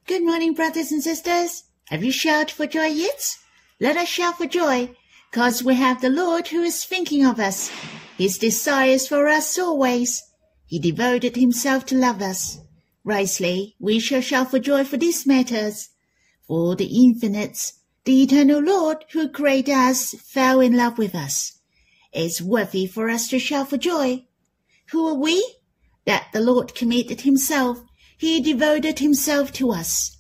Good morning, brothers and sisters. Have you shouted for joy yet? Let us shout for joy, 'cause we have the Lord who is thinking of us. His desires for us always. He devoted himself to love us. Rightly, we shall shout for joy for these matters. For the infinite, the eternal Lord who created us fell in love with us. It's worthy for us to shout for joy. Who are we? That the Lord committed himself. He devoted himself to us.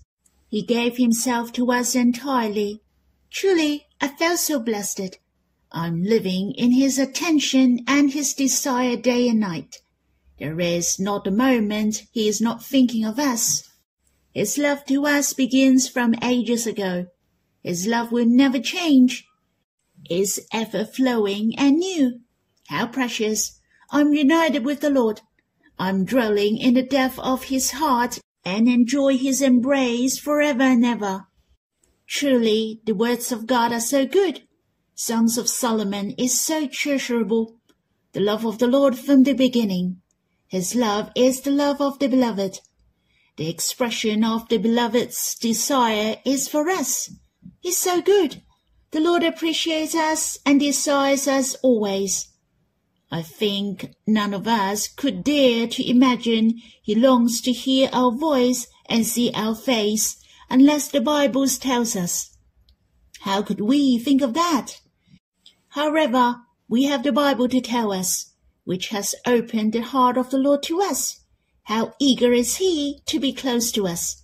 He gave himself to us entirely. Truly, I felt so blessed. I'm living in his attention and his desire day and night. There is not a moment he is not thinking of us. His love to us begins from ages ago. His love will never change. It's ever flowing and new. How precious! I'm united with the Lord. I'm dwelling in the depth of his heart and enjoy his embrace forever and ever. Truly, the words of God are so good. Songs of Solomon is so treasurable. The love of the Lord from the beginning. His love is the love of the beloved. The expression of the beloved's desire is for us. He's so good. The Lord appreciates us and desires us always. I think none of us could dare to imagine he longs to hear our voice and see our face unless the Bible tells us. How could we think of that? However, we have the Bible to tell us, which has opened the heart of the Lord to us. How eager is he to be close to us.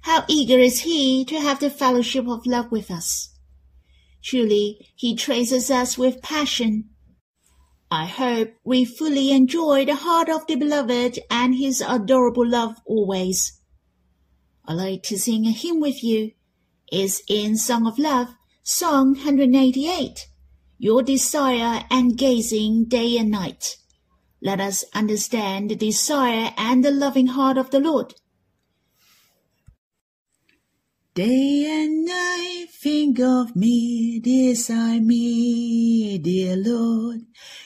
How eager is he to have the fellowship of love with us. Truly, he traces us with passion. I hope we fully enjoy the heart of the beloved and his adorable love always. I'd like to sing a hymn with you. It's in Song of Love, Song 188, Your Desire and Gazing Day and Night. Let us understand the desire and the loving heart of the Lord. Day and night think of me, desire me, dear Lord.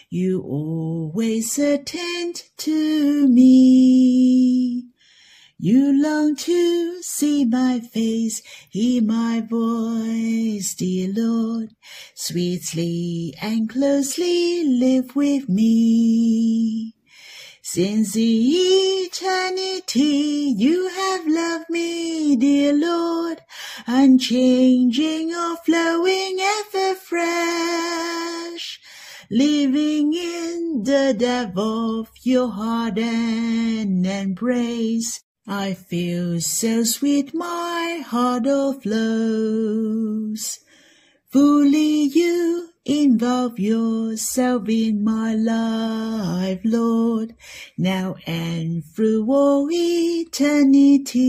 You always attend to me. You long to see my face, hear my voice, dear Lord. Sweetly and closely live with me. Since eternity you have loved me, dear Lord, unchanging or flowing ever fresh, living in the depth of your heart and embrace. I feel so sweet my heart overflows. Fully you involve yourself in my life, Lord, now and through all eternity.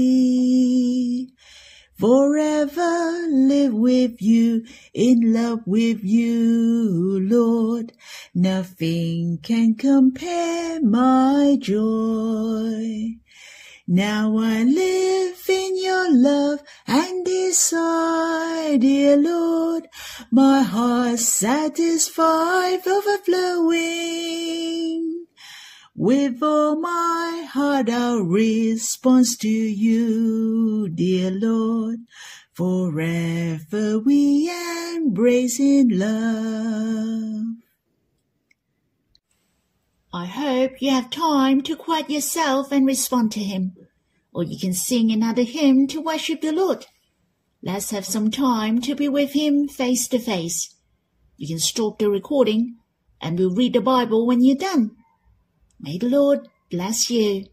Forever live with you, in love with you, Lord. Nothing can compare my joy. Now I live in your love and desire, dear Lord, my heart satisfied, overflowing. With all my heart I'll respond to you, dear Lord, forever we embrace in love. I hope you have time to quiet yourself and respond to him, or you can sing another hymn to worship the Lord. Let's have some time to be with him face to face. You can stop the recording and we'll read the Bible when you're done. May the Lord bless you.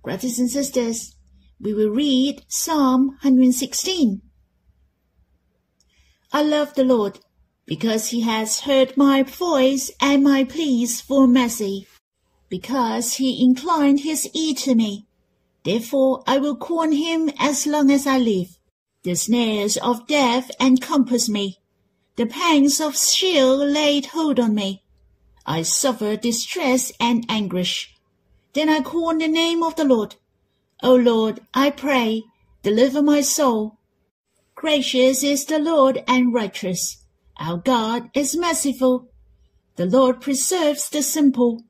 Brothers and sisters, we will read Psalm 116. I love the Lord, because he has heard my voice and my pleas for mercy, because he inclined his ear to me. Therefore I will call on him as long as I live. The snares of death encompass me. The pangs of Sheol laid hold on me. I suffer distress and anguish. Then I call on the name of the Lord. O Lord, I pray, deliver my soul. Gracious is the Lord and righteous. Our God is merciful. The Lord preserves the simple.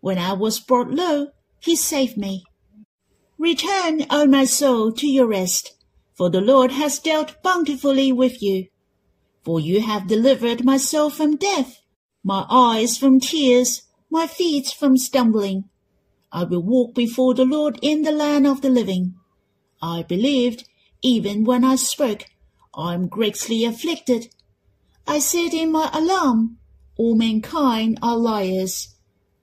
When I was brought low, he saved me. Return, O my soul, to your rest, for the Lord has dealt bountifully with you. For you have delivered my soul from death, my eyes from tears, my feet from stumbling. I will walk before the Lord in the land of the living. I believed, even when I spoke, I am greatly afflicted. I said in my alarm, all mankind are liars.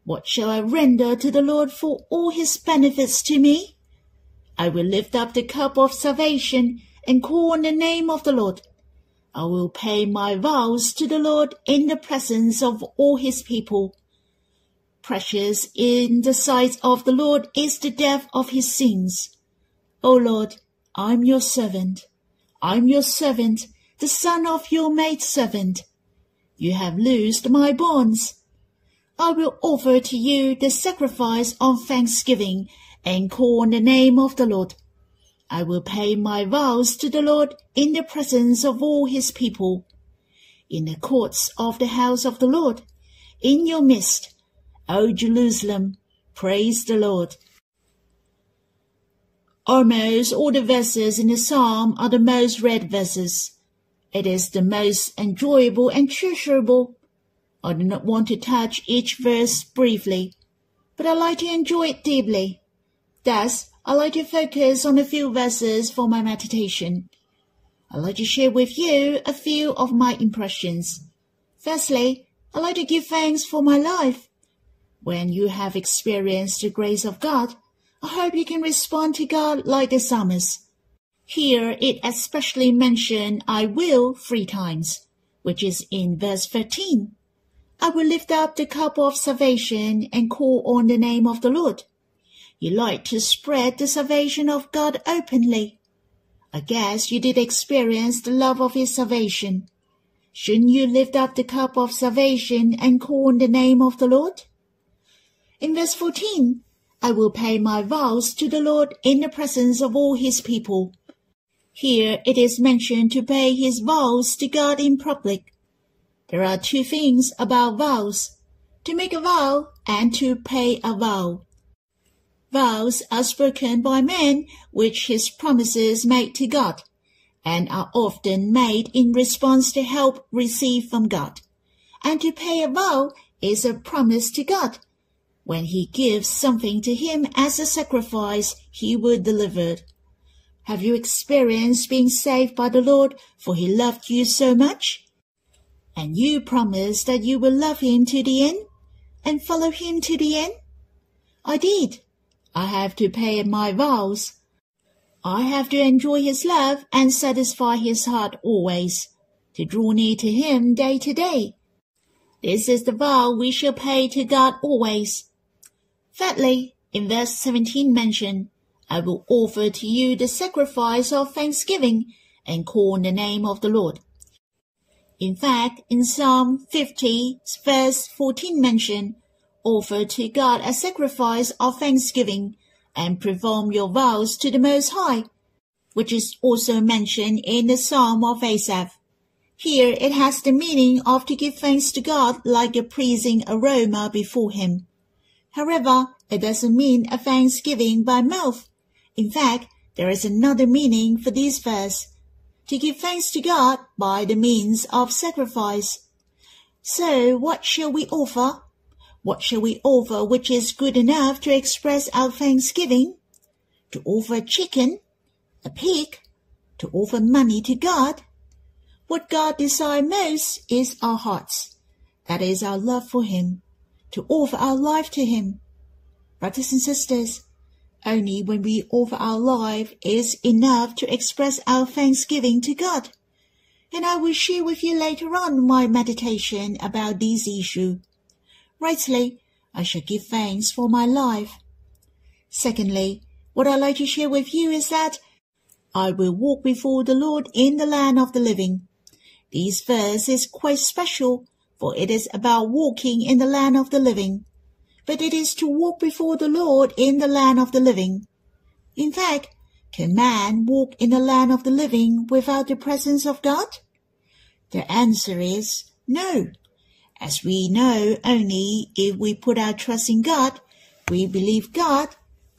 What shall I render to the Lord for all his benefits to me? I will lift up the cup of salvation and call on the name of the Lord. I will pay my vows to the Lord in the presence of all his people. Precious in the sight of the Lord is the death of his sins. O Lord, I am your servant. I am your servant, the son of your maidservant. You have loosed my bonds. I will offer to you the sacrifice of thanksgiving and call on the name of the Lord. I will pay my vows to the Lord in the presence of all his people. In the courts of the house of the Lord, in your midst, O Jerusalem, praise the Lord. Almost all the verses in the psalm are the most read verses. It is the most enjoyable and treasurable. I do not want to touch each verse briefly, but I like to enjoy it deeply. Thus, I like to focus on a few verses for my meditation. I like to share with you a few of my impressions. Firstly, I like to give thanks for my life. When you have experienced the grace of God, I hope you can respond to God like the psalmist. Here it especially mentioned I will 3 times, which is in verse 13. I will lift up the cup of salvation and call on the name of the Lord. You like to spread the salvation of God openly. I guess you did experience the love of his salvation. Shouldn't you lift up the cup of salvation and call on the name of the Lord? In verse 14, I will pay my vows to the Lord in the presence of all his people. Here it is mentioned to pay his vows to God in public. There are 2 things about vows: to make a vow and to pay a vow. Vows are spoken by men which his promises made to God, and are often made in response to help received from God. And to pay a vow is a promise to God. When he gives something to him as a sacrifice, he will deliver. Have you experienced being saved by the Lord, for he loved you so much? And you promised that you will love him to the end, and follow him to the end? I did. I have to pay my vows. I have to enjoy his love and satisfy his heart always, to draw near to him day to day. This is the vow we shall pay to God always. Thirdly, in verse 17 mentioned, I will offer to you the sacrifice of thanksgiving and call on the name of the Lord. In fact, in Psalm 50, verse 14 mentioned, offer to God a sacrifice of thanksgiving and perform your vows to the Most High, which is also mentioned in the Psalm of Asaph. Here it has the meaning of to give thanks to God like a pleasing aroma before him. However, it doesn't mean a thanksgiving by mouth. In fact, there is another meaning for this verse: to give thanks to God by the means of sacrifice. So what shall we offer? What shall we offer which is good enough to express our thanksgiving? To offer a chicken? A pig? To offer money to God? What God desires most is our hearts. That is our love for him. To offer our life to him. Brothers and sisters, only when we offer our life is enough to express our thanksgiving to God. And I will share with you later on my meditation about this issue. Rightly, I shall give thanks for my life. Secondly, what I'd like to share with you is that I will walk before the Lord in the land of the living. This verse is quite special, for it is about walking in the land of the living. But it is to walk before the Lord in the land of the living. In fact, can man walk in the land of the living without the presence of God? The answer is no. As we know only if we put our trust in God, we believe God,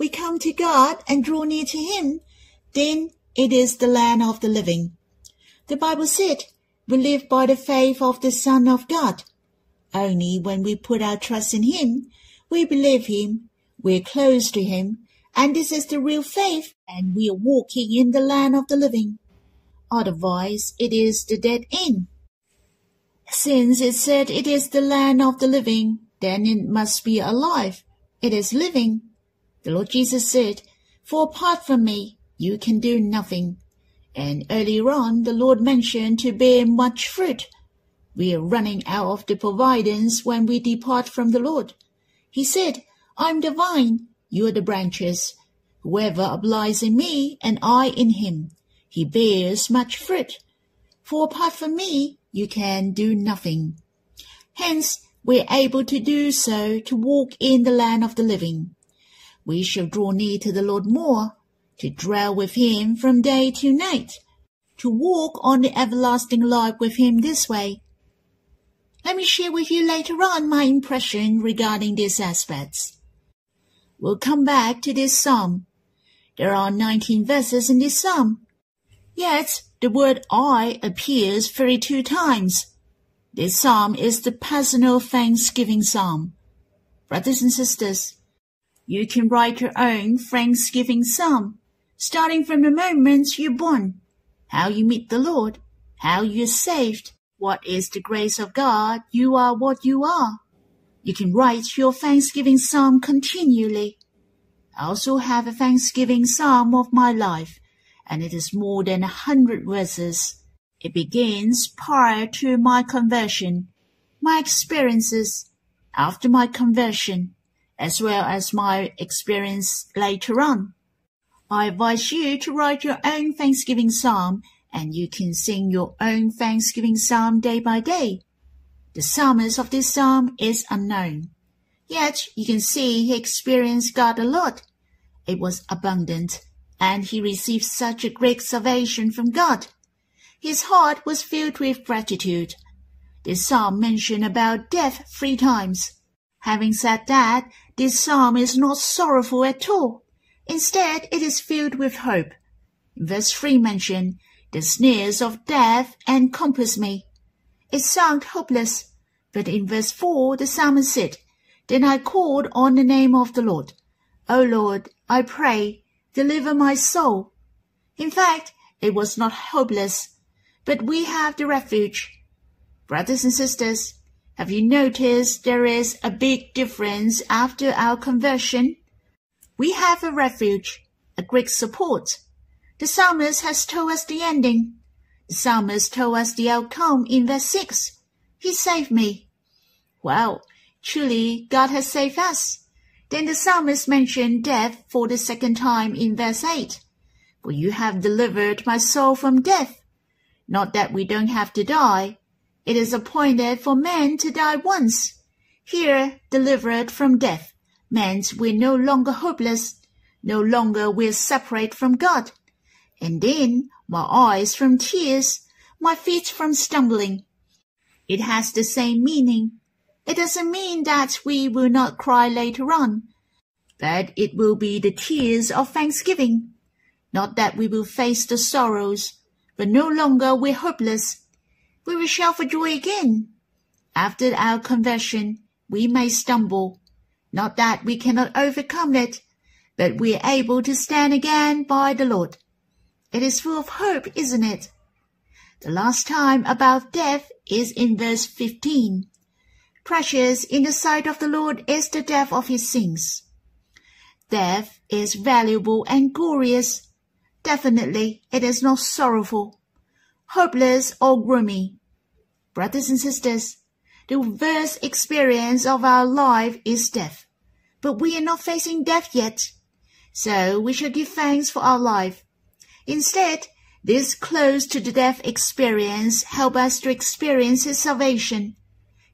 we come to God and draw near to him, then it is the land of the living. The Bible said, we live by the faith of the Son of God. Only when we put our trust in him, we believe him, we're close to him, and this is the real faith, and we are walking in the land of the living. Otherwise, it is the dead end. Since it said it is the land of the living, then it must be alive. It is living. The Lord Jesus said, for apart from me, you can do nothing. And earlier on, the Lord mentioned to bear much fruit. We are running out of the providence when we depart from the Lord. He said, I'm the vine, you are the branches. Whoever abides in me and I in him, he bears much fruit. For apart from me, you can do nothing. Hence, we are able to do so, to walk in the land of the living. We shall draw near to the Lord more, to dwell with him from day to night, to walk on the everlasting life with him this way. Let me share with you later on my impression regarding these aspects. We'll come back to this psalm. There are 19 verses in this psalm. Yet, the word I appears 32 times. This psalm is the personal thanksgiving psalm. Brothers and sisters, you can write your own thanksgiving psalm, starting from the moment you're born, how you meet the Lord, how you're saved, what is the grace of God, you are what you are. You can write your thanksgiving psalm continually. I also have a thanksgiving psalm of my life, and it is more than 100 verses. It begins prior to my conversion, my experiences after my conversion, as well as my experience later on. I advise you to write your own thanksgiving psalm, and you can sing your own thanksgiving psalm day by day. The psalmist of this psalm is unknown. Yet you can see he experienced God a lot. It was abundant, and he received such a great salvation from God. His heart was filled with gratitude. This psalm mentioned about death 3 times. Having said that, this psalm is not sorrowful at all. Instead, it is filled with hope. In verse 3 mentioned, the snares of death encompass me. It sounded hopeless, but in verse 4 the psalmist said, Then I called on the name of the Lord. O Lord, I pray, deliver my soul. In fact, it was not hopeless, but we have the refuge. Brothers and sisters, have you noticed there is a big difference after our conversion? We have a refuge, a great support. The psalmist has told us the ending. The psalmist told us the outcome in verse 6. He saved me. Well, truly God has saved us. Then the psalmist mentioned death for the second time in verse 8. For you have delivered my soul from death. Not that we don't have to die. It is appointed for men to die once. Here, delivered from death meant we're no longer hopeless, no longer we're separate from God. And then, my eyes from tears, my feet from stumbling. It has the same meaning. It doesn't mean that we will not cry later on, but it will be the tears of thanksgiving. Not that we will face the sorrows, but no longer we're hopeless. We will shout for joy again. After our conversion, we may stumble. Not that we cannot overcome it, but we are able to stand again by the Lord. It is full of hope, isn't it? The last time about death is in verse 15. Precious in the sight of the Lord is the death of his saints. Death is valuable and glorious. Definitely, it is not sorrowful, hopeless or gloomy. Brothers and sisters, the worst experience of our life is death, but we are not facing death yet, so we shall give thanks for our life. Instead, this close to the death experience help us to experience his salvation.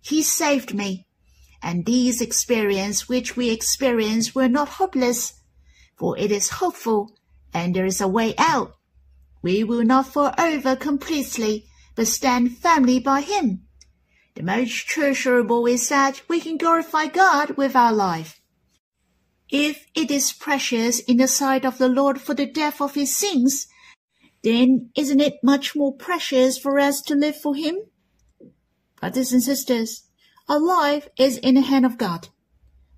He saved me, and these experiences which we experience were not hopeless, for it is hopeful, and there is a way out. We will not fall over completely, but stand firmly by him. The most treasurable is that we can glorify God with our life. If it is precious in the sight of the Lord for the death of his saints, then isn't it much more precious for us to live for him? Brothers and sisters, our life is in the hand of God.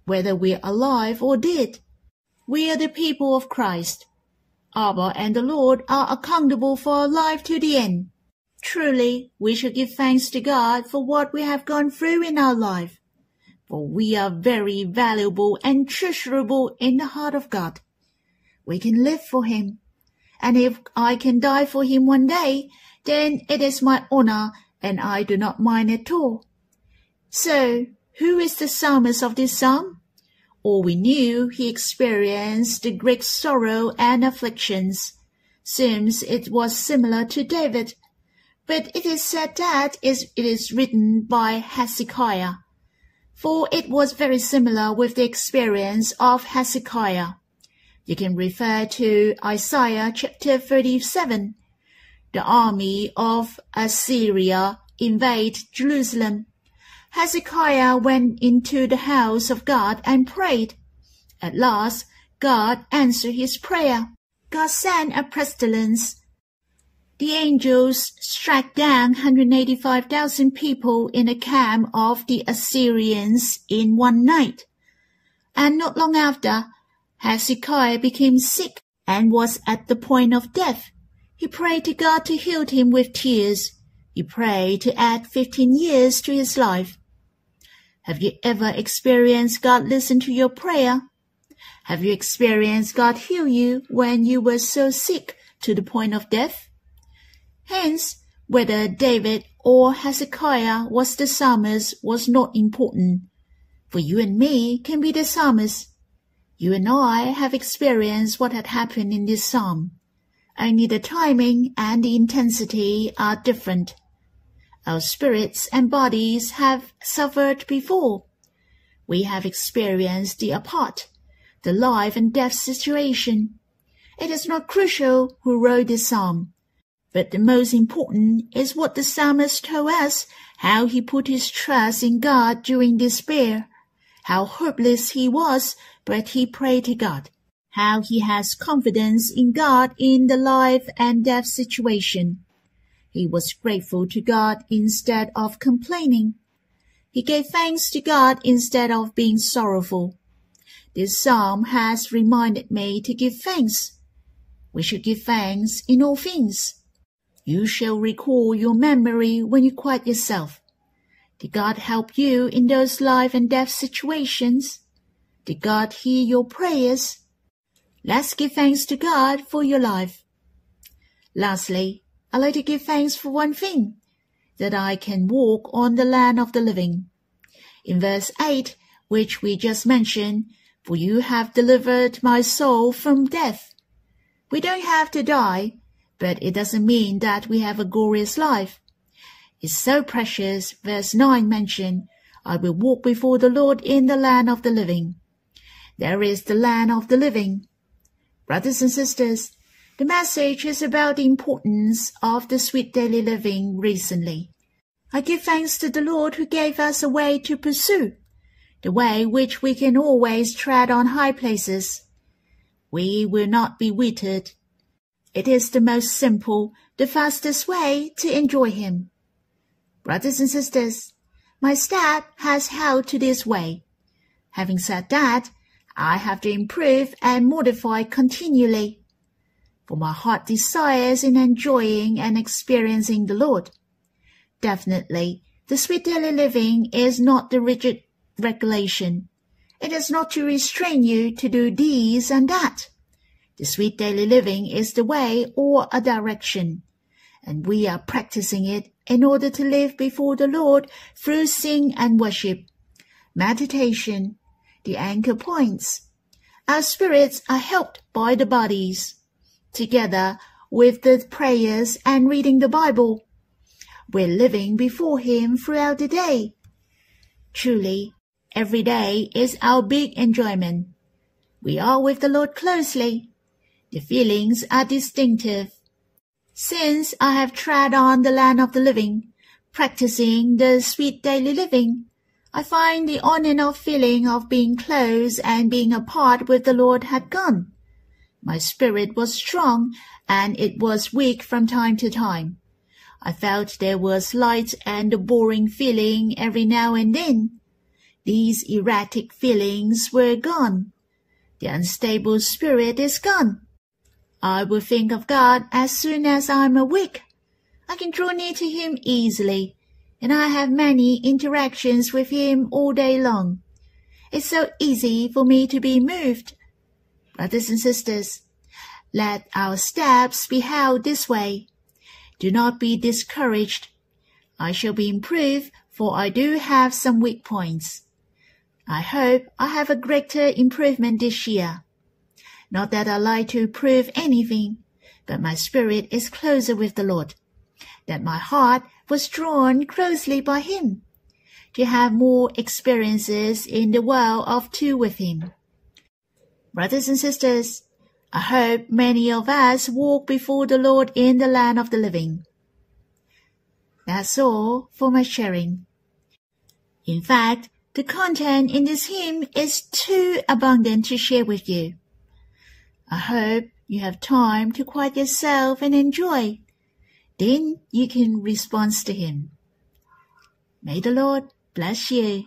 Whether we are alive or dead, we are the people of Christ. Abba and the Lord are accountable for our life to the end. Truly, we should give thanks to God for what we have gone through in our life, for we are very valuable and treasurable in the heart of God. We can live for him, and if I can die for him one day, then it is my honor, and I do not mind at all. So, who is the psalmist of this psalm? All we knew he experienced the great sorrow and afflictions. Seems it was similar to David, but it is said that it is written by Hezekiah, for it was very similar with the experience of Hezekiah. You can refer to Isaiah chapter 37. The army of Assyria invaded Jerusalem. Hezekiah went into the house of God and prayed. At last, God answered his prayer. God sent a pestilence. The angels struck down 185,000 people in the camp of the Assyrians in one night. And not long after, Hezekiah became sick and was at the point of death. He prayed to God to heal him with tears. He prayed to add 15 years to his life. Have you ever experienced God listen to your prayer? Have you experienced God heal you when you were so sick to the point of death? Hence, whether David or Hezekiah was the psalmist was not important, for you and me can be the psalmist. You and I have experienced what had happened in this psalm. Only the timing and the intensity are different. Our spirits and bodies have suffered before. We have experienced the apart, the life and death situation. It is not crucial who wrote this psalm, but the most important is what the psalmist told us, how he put his trust in God during despair, how hopeless he was, but he prayed to God, how he has confidence in God in the life and death situation. He was grateful to God instead of complaining. He gave thanks to God instead of being sorrowful. This psalm has reminded me to give thanks. We should give thanks in all things. You shall recall your memory when you quiet yourself. Did God help you in those life and death situations? Did God hear your prayers? Let's give thanks to God for your life. Lastly, I'd like to give thanks for one thing, that I can walk on the land of the living. In verse 8, which we just mentioned, for you have delivered my soul from death. We don't have to die, but it doesn't mean that we have a glorious life. It's so precious, verse 9 mentioned, I will walk before the Lord in the land of the living. There is the land of the living. Brothers and sisters, the message is about the importance of the sweet daily living recently. I give thanks to the Lord who gave us a way to pursue, the way which we can always tread on high places. We will not be withered. It is the most simple, the fastest way to enjoy Him. Brothers and sisters, my step has held to this way. Having said that, I have to improve and modify continually. For my heart desires in enjoying and experiencing the Lord. Definitely, the sweet daily living is not the rigid regulation. It is not to restrain you to do this and that. The sweet daily living is the way or a direction, and we are practicing it in order to live before the Lord through sing and worship, meditation, the anchor points. Our spirits are helped by the bodies, together with the prayers and reading the Bible. We're living before Him throughout the day. Truly, every day is our big enjoyment. We are with the Lord closely. The feelings are distinctive. Since I have trod on the land of the living, practicing the sweet daily living, I find the on and off feeling of being close and being apart with the Lord had gone. My spirit was strong, and it was weak from time to time. I felt there was light and a boring feeling every now and then. These erratic feelings were gone. The unstable spirit is gone. I will think of God as soon as I am awake. I can draw near to Him easily, and I have many interactions with Him all day long. It's so easy for me to be moved. Brothers and sisters, let our steps be held this way. Do not be discouraged. I shall be improved, for I do have some weak points. I hope I have a greater improvement this year. Not that I like to prove anything, but my spirit is closer with the Lord, that my heart was drawn closely by Him, to have more experiences in the world of two with Him. Brothers and sisters, I hope many of us walk before the Lord in the land of the living. That's all for my sharing. In fact, the content in this hymn is too abundant to share with you. I hope you have time to quiet yourself and enjoy. Then you can respond to Him. May the Lord bless you.